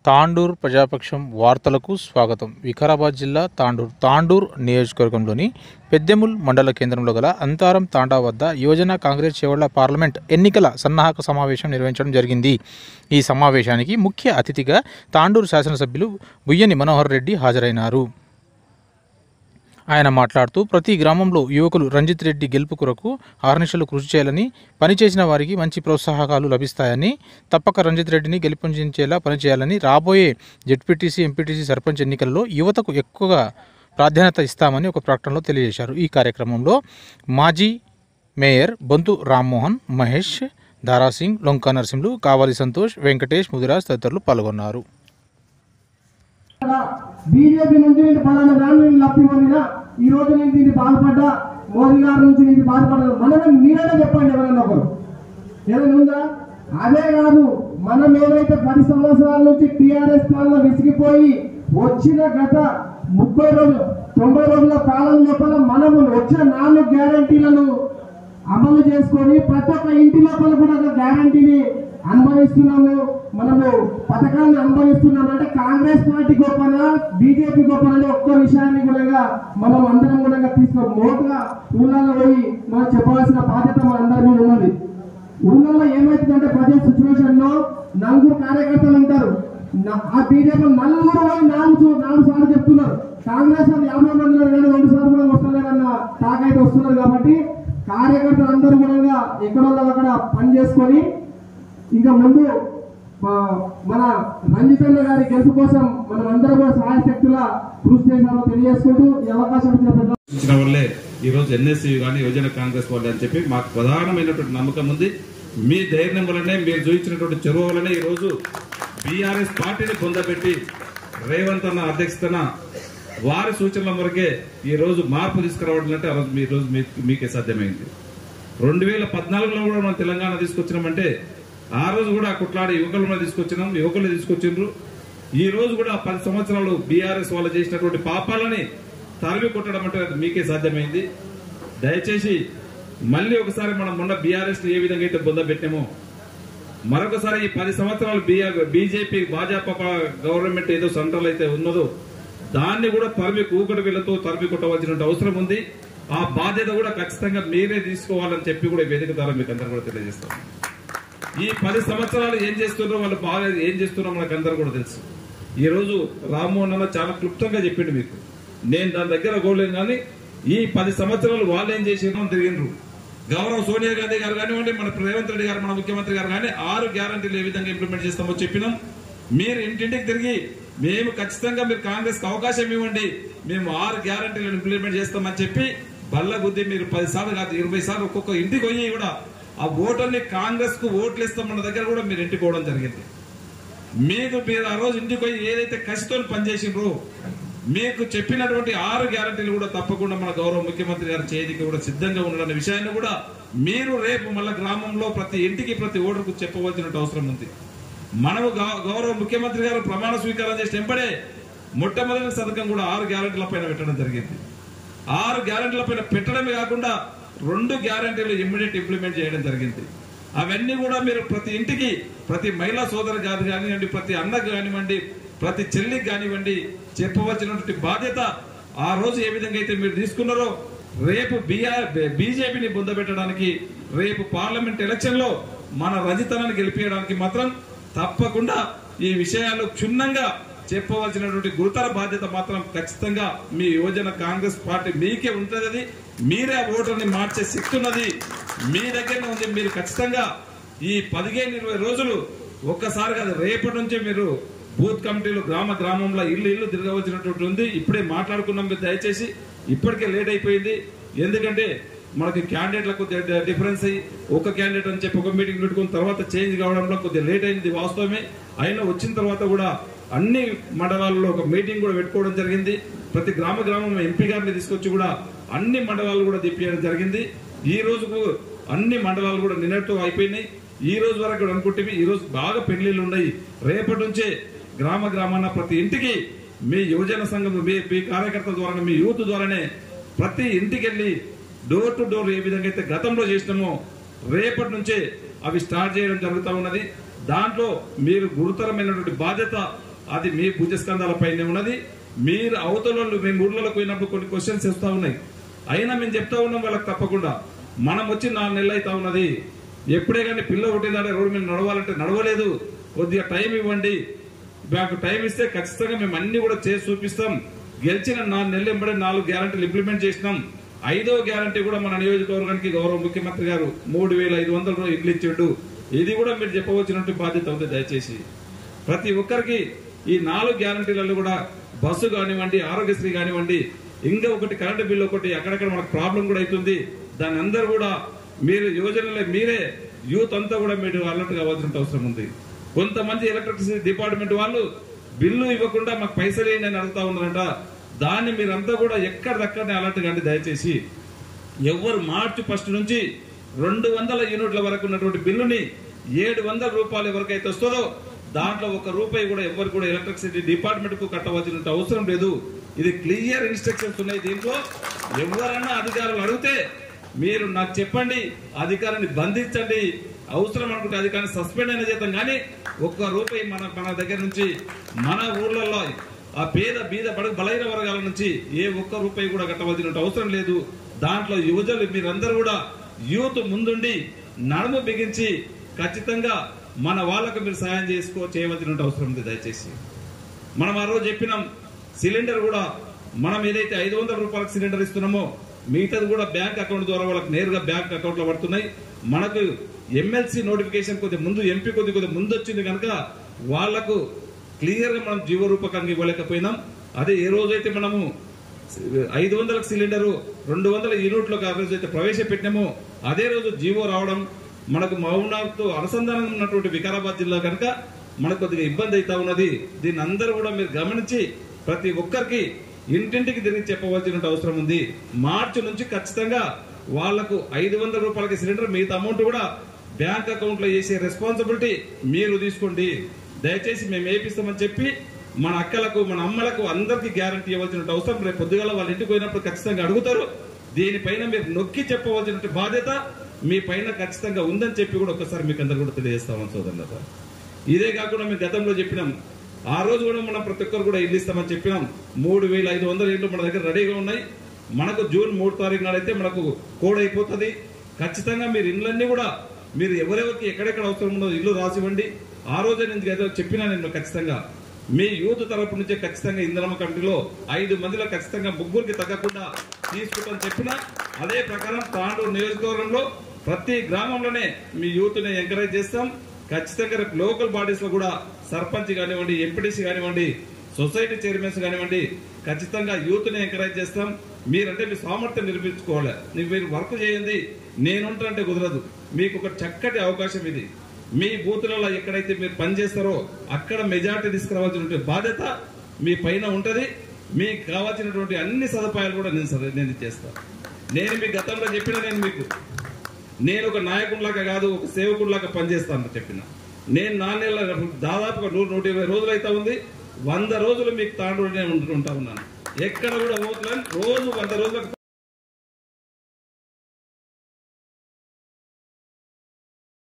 తాండూర్ ప్రజాపక్షం వార్తలకు స్వాగతం. వికారాబాద్ జిల్లా తాండూర్ నియోజకవర్గంలోని పెద్దెముల్ మండల కేంద్రంలో గల అంతారం తాండా వద్ద యువజన కాంగ్రెస్ చేవళ్ల పార్లమెంట్ ఎన్నికల సన్నాహక సమావేశం నిర్వహించడం జరిగింది. ఈ సమావేశానికి ముఖ్య అతిథిగా తాండూర్ శాసనసభ్యులు బుయ్యని మనోహర్ రెడ్డి హాజరైనారు. ఆయన మాట్లాడుతూ ప్రతి గ్రామంలో యువకులు రంజిత్ రెడ్డి గెలుపు కొరకు ఆర్నిశలు కృషి చేయాలని, పనిచేసిన వారికి మంచి ప్రోత్సాహకాలు లభిస్తాయని, తప్పక రంజిత్ రెడ్డిని గెలుపొందించేలా పనిచేయాలని, రాబోయే జెడ్పీటీసీ, ఎంపీటీసీ, సర్పంచ్ ఎన్నికల్లో యువతకు ఎక్కువగా ప్రాధాన్యత ఇస్తామని ఒక ప్రకటనలో తెలియజేశారు. ఈ కార్యక్రమంలో మాజీ మేయర్ బొంతు రామ్మోహన్, మహేష్, దారాసింగ్, లొంకా నరసింహులు, కావాలి సంతోష్, వెంకటేష్, ముదిరాజ్ తదితరులు పాల్గొన్నారు. బీజేపీ నుంచి నేను పలానా దాని లబ్ధి పొందినా, ఈ రోజు నేను దీన్ని బాధపడ్డా, మోదీ గారి నుంచి నేను బాధపడ్డా, మనమే మీరైనా చెప్పండి. ఎవరైనా ఒకరు ఏదైనా ఉందా? అదే కాదు, మనం ఏదైతే 10 సంవత్సరాల నుంచి టీఆర్ఎస్ పాలన విసిగిపోయి వచ్చిన గత 90 రోజుల పాలన లోపల మనము వచ్చిన 4 గ్యారంటీలను అమలు చేసుకొని ప్రతి ఒక్క ఇంటి లోపల కూడా ఒక గ్యారంటీని అనుభవిస్తున్నాము. మనము పథకాన్ని అనుభవిస్తున్నాం. అంటే కాంగ్రెస్ పార్టీ గొప్పనా, బీజేపీ గొప్పనా ఒక్క విషయాన్ని కూడా మనం అందరం కూడా తీసుకొని మోటుగా ఊళ్ళలో పోయి మనం చెప్పవలసిన బాధ్యత మన అందరి మీద ఉన్నది. ఊళ్ళలో ఏమవుతుందంటే ప్రజెంట్ సిచ్యువేషన్ లో 4 కార్యకర్తలు ఉంటారు. ఆ బీజేపీ 4 సార్లు చెప్తున్నారు. కాంగ్రెస్ వాళ్ళు 50 మంది కానీ 2 సార్లు కూడా వస్తలేరన్న తాకైతే వస్తున్నారు. కాబట్టి కార్యకర్తలు అందరూ కూడా ఎక్కడో అక్కడ పని చేసుకొని ఇంకా ముందు మన రంజితన్న గారి గెలుపు కోసం మనం అందరం కూడా సహాయశక్తుల కృషి చేశామో తెలియజేసుకుంటూ ఈ అవకాశం ఇచ్చిన వల్లే ఈ రోజు ఎన్ఎస్సీ కానీ యువజన కాంగ్రెస్ వాళ్ళు అని చెప్పి మాకు ప్రధానమైనటువంటి నమ్మకం ఉంది. మీ ధైర్యం వల్లనే, మీరు చూపించినటువంటి చొరవ వల్లనే ఈ రోజు బీఆర్ఎస్ పార్టీని పొందబెట్టి రేవంత్ అన్న అధ్యక్షతన వారి సూచనల మేరకే ఈ రోజు మార్పు తీసుకురావడం అంటే ఆ రోజు మీ రోజు మీకే సాధ్యమైంది. 2014లో కూడా మనం తెలంగాణ తీసుకొచ్చినామంటే ఆ రోజు కూడా కొట్లాడి యువకులను తీసుకొచ్చినాం, యువకులు తీసుకొచ్చిండ్రు. ఈ రోజు కూడా 10 సంవత్సరాలు బీఆర్ఎస్ వాళ్ళు చేసినటువంటి పాపాలని తరిమి కొట్టడం అంటే మీకే సాధ్యమైంది. దయచేసి మళ్ళీ ఒకసారి మనం మొన్న బీఆర్ఎస్ ఏ విధంగా అయితే పొందబెట్టామో మరొకసారి ఈ 10 సంవత్సరాలు బీజేపీ భాజపా గవర్నమెంట్ ఏదో సెంట్రల్ అయితే ఉన్నదో దాన్ని కూడా కూకటి వీళ్ళతో తరిమి కొట్టవలసిన అవసరం ఉంది. ఆ బాధ్యత కూడా ఖచ్చితంగా మీరే తీసుకోవాలని చెప్పి కూడా వేదిక ద్వారా మీకు అందరూ కూడా తెలియజేస్తాం. ఈ 10 సంవత్సరాలు ఏం చేస్తున్నారో, వాళ్ళు బాగా ఏం చేస్తున్నారో మనకు అందరూ కూడా తెలుసు. ఈ రోజు రామ్మోహన్ అన్న చాలా క్లుప్తంగా చెప్పిండు మీకు. నేను దాని దగ్గర పోలేను కానీ ఈ 10 సంవత్సరాలు వాళ్ళు ఏం చేసినో తిరిగినరు. గౌరవ సోనియా గాంధీ గారు కానివ్వండి, మన రేవంత్ రెడ్డి గారు, మన ముఖ్యమంత్రి గారు కానీ 6 గ్యారంటీలు ఏ విధంగా ఇంప్లిమెంట్ చేస్తామో చెప్పినాం. మీరు ఇంటింటికి తిరిగి మేము ఖచ్చితంగా మీరు కాంగ్రెస్ కి అవకాశం ఇవ్వండి, మేము 6 గ్యారంటీలను ఇంప్లిమెంట్ చేస్తామని చెప్పి బల్ల గుద్ది మీరు 10 సార్లు కాదు 20 సార్లు ఒక్కొక్క ఇంటికి పోయి కూడా ఆ ఓటర్ని కాంగ్రెస్ కు ఓట్లు ఇస్తామన్న దగ్గర కూడా మీరు ఇంటికి పోవడం జరిగింది. మీరు ఆ రోజు ఇంటికి పోయి ఏదైతే కసితో పనిచేసిండ్రో మీకు చెప్పినటువంటి 6 గ్యారంటీలు కూడా తప్పకుండా మన గౌరవ ముఖ్యమంత్రి గారి చేతికి కూడా సిద్ధంగా ఉండడం విషయాన్ని కూడా మీరు రేపు మళ్ళా గ్రామంలో ప్రతి ఇంటికి ప్రతి ఓటర్కు చెప్పవలసిన అవసరం ఉంది. మనము గౌరవ ముఖ్యమంత్రి గారు ప్రమాణ స్వీకారం చేసిన వెంబడే మొట్టమొదటి సంతకం కూడా 6 గ్యారంటీల పైన పెట్టడం జరిగింది. 6 గ్యారంటీల పైన పెట్టడమే కాకుండా 2 గ్యారంటీలు ఇమ్మీడియట్ ఇంప్లిమెంట్ చేయడం జరిగింది. అవన్నీ కూడా మీరు ప్రతి ఇంటికి, ప్రతి మహిళా సోదరు కానివ్వండి, ప్రతి అన్నకు కానివ్వండి, ప్రతి చెల్లికి కానివ్వండి చెప్పవలసినటువంటి బాధ్యత ఆ రోజు ఏ విధంగా అయితే మీరు తీసుకున్నారో రేపు బీజేపీని పొందబెట్టడానికి, రేపు పార్లమెంట్ ఎలక్షన్ లో మన రంజితనాన్ని గెలిపించడానికి మాత్రం తప్పకుండా ఈ విషయాలు క్షుణ్ణంగా చెప్పవలసినటువంటి గురుతర బాధ్యత మాత్రం ఖచ్చితంగా మీ యువజన కాంగ్రెస్ పార్టీ మీకే ఉంటుంది. మీరే ఓటర్ని మార్చే శక్తి ఉన్నది మీ దగ్గరనే ఉంది. మీరు ఖచ్చితంగా ఈ 15-20 రోజులు ఒక్కసారి కాదు, రేపటి నుంచి మీరు బూత్ కమిటీలు గ్రామంలో ఇల్లు తిరగవలసినటువంటి ఉంది. ఇప్పుడే మాట్లాడుకున్నాం. మీరు దయచేసి ఇప్పటికే లేట్ అయిపోయింది. ఎందుకంటే మనకి క్యాండిడేట్లకు డిఫరెన్స్ అయ్యి ఒక క్యాండిడేట్ అని చెప్పి ఒక మీటింగ్ పెట్టుకున్న తర్వాత చేంజ్ కావడంలో కొద్దిగా లేట్ అయింది వాస్తవమే. అయినా వచ్చిన తర్వాత కూడా అన్ని మండలాల్లో ఒక మీటింగ్ కూడా పెట్టుకోవడం జరిగింది. ప్రతి గ్రామం ఎంపీ గారిని తీసుకొచ్చి కూడా అన్ని మండలాలు కూడా తిప్పియడం జరిగింది. ఈ రోజుకు అన్ని మండలాలు కూడా నిన్నటితో అయిపోయినాయి. ఈ రోజు వరకు అనుకుంటే ఈ రోజు బాగా పెళ్లిళ్ళు ఉన్నాయి. రేపటి నుంచే గ్రామాన ప్రతి ఇంటికి మీ యువజన సంఘం, మీ కార్యకర్తల ద్వారా, మీ యూత్ ద్వారానే ప్రతి ఇంటికి వెళ్ళి డోర్ టు డోర్ ఏ విధంగా అయితే గతంలో చేసినామో రేపటి నుంచే అవి స్టార్ట్ చేయడం జరుగుతూ ఉన్నది. దాంట్లో మీరు గురుతరమైనటువంటి బాధ్యత అది మీ భుజస్కంధాల పైన ఉన్నది. మీరు అవతల మీ ఊర్లలో పోయినప్పుడు కొన్ని క్వశ్చన్స్ వస్తూ ఉన్నాయి. అయినా మేము చెప్తా ఉన్నాం వాళ్ళకి తప్పకుండా. మనం వచ్చి 4 నెలలు అవుతా ఉన్నది. ఎప్పుడే కానీ పిల్ల పుట్టిందంటే రోడ్డు మీద నడవాలంటే నడవలేదు. కొద్దిగా టైం ఇవ్వండి, మాకు టైం ఇస్తే ఖచ్చితంగా మేము అన్ని కూడా చేసి చూపిస్తాం. గెలిచిన 4 నెలలు ఎంబడే 4 గ్యారంటీలు ఇంప్లిమెంట్ చేసినాం. 5వ గ్యారంటీ కూడా మన నియోజకవర్గానికి గౌరవ ముఖ్యమంత్రి గారు 3,500 ఇల్లు ఇచ్చాడు. ఇది కూడా మీరు చెప్పవలసినటువంటి బాధ్యత ఉంది. దయచేసి ప్రతి ఒక్కరికి ఈ 4 గ్యారంటీలలో కూడా బస్సు కానివ్వండి, ఆరోగ్యశ్రీ కానివ్వండి, ఇంకా ఒకటి కరెంటు బిల్లు ఒకటి అక్కడక్కడ మనకు ప్రాబ్లం కూడా అవుతుంది. దాని అందరూ కూడా మీరు యోజనలో మీరే యూత్ అంతా కూడా మీరు అలర్ట్ కావాల్సిన అవసరం ఉంది. కొంతమంది ఎలక్ట్రిసిటీ డిపార్ట్మెంట్ వాళ్ళు బిల్లు ఇవ్వకుండా మాకు పైసలు ఏంటి అని అడుగుతా ఉన్నారంట. దాన్ని మీరంతా కూడా ఎక్కడిదక్కడనే అలర్ట్ కండి. దయచేసి ఎవరు మార్చి 1 నుంచి 200 యూనిట్ల వరకు ఉన్నటువంటి బిల్లుని 700 రూపాయలు ఎవరికైతే వస్తుందో దాంట్లో 1 రూపాయి కూడా ఎవరు కూడా ఎలక్ట్రిసిటీ డిపార్ట్మెంట్ కు కట్టవలసిన అవసరం లేదు. ఇది క్లియర్ ఇన్స్ట్రక్షన్స్ ఉన్నాయి. దీంట్లో ఎవరన్నా అధికారులు అడిగితే మీరు నాకు చెప్పండి, అధికారాన్ని బంధించండి, అవసరం అనుకుంటే అధికారాన్ని సస్పెండ్ అయిన చేద్దాం. కానీ 1 రూపాయి మన దగ్గర నుంచి మన ఊర్లలో ఆ పేద బీద బలైన వర్గాల నుంచి ఏ 1 రూపాయి కూడా కట్టవలసిన అవసరం లేదు. దాంట్లో యువజనులు మీరందరూ కూడా యూత్ ముందుండి నడుము బిగించి ఖచ్చితంగా మన వాళ్ళకు మీరు సాయం చేయవలసిన అవసరం ఉంది. దయచేసి మనం ఆ రోజు చెప్పినాం, సిలిండర్ కూడా మనం ఏదైతే 500 రూపాయలకు సిలిండర్ ఇస్తున్నామో మిగతాది కూడా బ్యాంక్ అకౌంట్ ద్వారా వాళ్ళకి నేరుగా బ్యాంక్ అకౌంట్ లో పడుతున్నాయి. మనకు ఎమ్మెల్సీ నోటిఫికేషన్ కొద్ది ముందు, ఎంపీ కొద్ది ముందు వచ్చింది కనుక వాళ్లకు క్లియర్ గా మనం జీవో రూపకంగా ఇవ్వలేకపోయినాం. అదే ఏ రోజైతే మనము 500 సిలిండరు 200 యూనిట్లకు ఆ రోజు అయితే ప్రవేశపెట్టినామో అదే రోజు జీవో రావడం మనకు మహబూబ్నగర్తో అనుసంధానం ఉన్నటువంటి వికారాబాద్ జిల్లా కనుక మనకు కొద్దిగా ఇబ్బంది అవుతా ఉన్నది. దీన్ని అందరూ కూడా మీరు గమనించి ప్రతి ఒక్కరికి ఇంటింటికి తిరిగి చెప్పవలసిన అవసరం ఉంది. మార్చి నుంచి ఖచ్చితంగా వాళ్లకు 500 రూపాయలకి సిలిండర్, మిగతా అమౌంట్ కూడా బ్యాంక్ అకౌంట్ లో వేసే రెస్పాన్సిబిలిటీ మీరు తీసుకోండి. దయచేసి మేము ఏపిస్తామని చెప్పి మన అక్కలకు, మన అమ్మలకు అందరికీ గ్యారంటీ ఇవ్వాల్సిన అవసరం. రేపు పొద్దుగాల వాళ్ళ ఇంటికి పోయినప్పుడు ఖచ్చితంగా అడుగుతారు. దీనిపైన మీరు నొక్కి చెప్పవలసిన బాధ్యత మీ పైన ఖచ్చితంగా ఉందని చెప్పి కూడా ఒకసారి మీకు అందరు కూడా తెలియజేస్తామని సోదరులారా. ఇదే కాకుండా మేము గతంలో చెప్పినాం, ఆ రోజు కూడా మనం ప్రతి ఒక్కరు కూడా ఇల్లు ఇస్తామని చెప్పినాం. 3,500 ఇల్లు మన దగ్గర రెడీగా ఉన్నాయి. మనకు జూన్ 3 తారీఖు నాడైతే మనకు కోడ్ అయిపోతుంది. ఖచ్చితంగా మీరు ఇళ్ళన్నీ కూడా మీరు ఎవరెవరికి ఎక్కడెక్కడ అవసరం ఉన్నదో ఇల్లు రాసివ్వండి. ఆ రోజే నేను చెప్పినా, నేను ఖచ్చితంగా మీ యూత్ తరపు నుంచే ఖచ్చితంగా ఇందిరమ్మ కమిటీలో 5 మందిలో ఖచ్చితంగా 3కి తగ్గకుండా తీసుకుంటామని చెప్పినా, అదే ప్రకారం తాండూరు నియోజకవర్గంలో ప్రతి గ్రామంలోనే మీ యూత్ ని ఎంకరేజ్ చేస్తాం. ఖచ్చితంగా రేపు లోకల్ బాడీస్ లో కూడా సర్పంచ్ కానివ్వండి, ఎంపీటీసీ కానివ్వండి, సొసైటీ చైర్మన్స్ కానివ్వండి, ఖచ్చితంగా యూత్ ని ఎంకరేజ్ చేస్తాం. మీరంటే మీ సామర్థ్యం నిరూపించుకోవాలి. మీరు వర్క్ చేయండి, నేనుంటే కుదరదు. మీకు ఒక చక్కటి అవకాశం ఇది. మీ బూతులలో ఎక్కడైతే మీరు పనిచేస్తారో అక్కడ మెజార్టీ తీసుకురావాల్సిన బాధ్యత మీ పైన ఉంటది. మీకు కావాల్సినటువంటి అన్ని సదుపాయాలు కూడా నేను చేస్తాను. నేను మీ గతంలో చెప్పిన, నేను ఒక నాయకుడిలాగా కాదు, ఒక సేవకుడిలాగా పనిచేస్తాను చెప్పిన. నేను 4 నెలల దాదాపుగా 100-120 రోజులు అయితే ఉంది. 100 రోజులు మీకు తాండూరునే ఉంటా ఉన్నాను. ఎక్కడ కూడా రోజు 100 రోజులకు